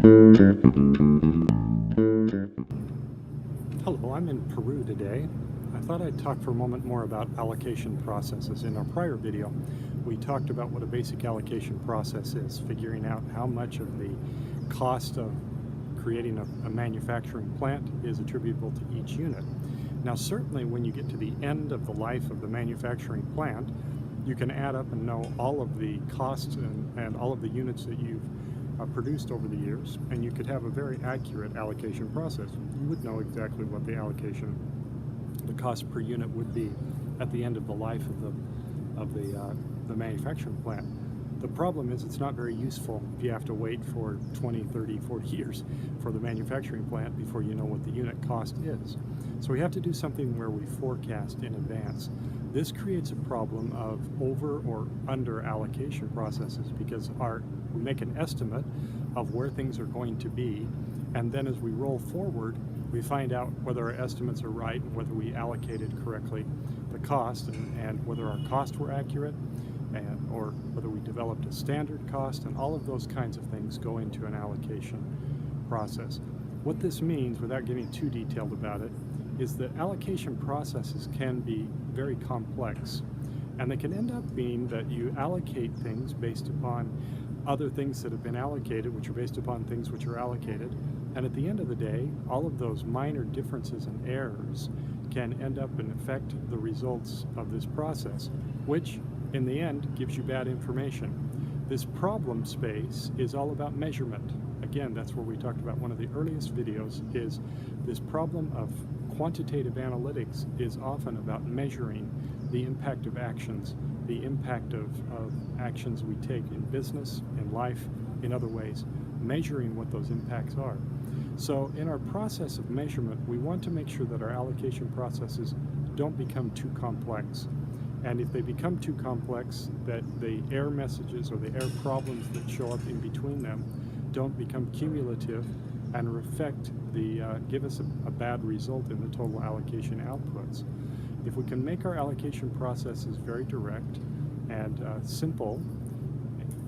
Hello, I'm in Peru today. I thought I'd talk for a moment more about allocation processes. In our prior video, we talked about what a basic allocation process is, figuring out how much of the cost of creating a manufacturing plant is attributable to each unit. Now, certainly when you get to the end of the life of the manufacturing plant, you can add up and know all of the costs and all of the units that you've produced over the years, and you could have a very accurate allocation process. You would know exactly what the cost per unit would be at the end of the life of the manufacturing plant. The problem is it's not very useful if you have to wait for 20, 30, 40 years for the manufacturing plant before you know what the unit cost is. So we have to do something where we forecast in advance. This creates a problem of over or under allocation processes because we make an estimate of where things are going to be, and then as we roll forward, we find out whether our estimates are right, whether we allocated correctly the cost, and whether our costs were accurate, or whether we developed a standard cost, and all of those kinds of things go into an allocation process. What this means, without getting too detailed about it, is that allocation processes can be very complex, and they can end up being that you allocate things based upon other things that have been allocated, which are based upon things which are allocated, and at the end of the day, all of those minor differences and errors can end up and affect the results of this process, which in the end gives you bad information. This problem space is all about measurement. Again, that's where we talked about one of the earliest videos, is this problem of quantitative analytics is often about measuring the impact of actions, the impact of actions we take in business, in life, in other ways, measuring what those impacts are. So in our process of measurement, we want to make sure that our allocation processes don't become too complex. And if they become too complex, that the error messages or the error problems that show up in between them don't become cumulative and give us a bad result in the total allocation outputs. If we can make our allocation processes very direct and simple,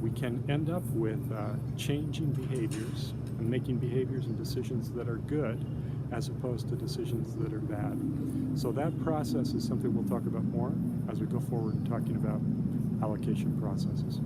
we can end up with changing behaviors and making behaviors and decisions that are good as opposed to decisions that are bad. So that process is something we'll talk about more as we go forward in talking about allocation processes.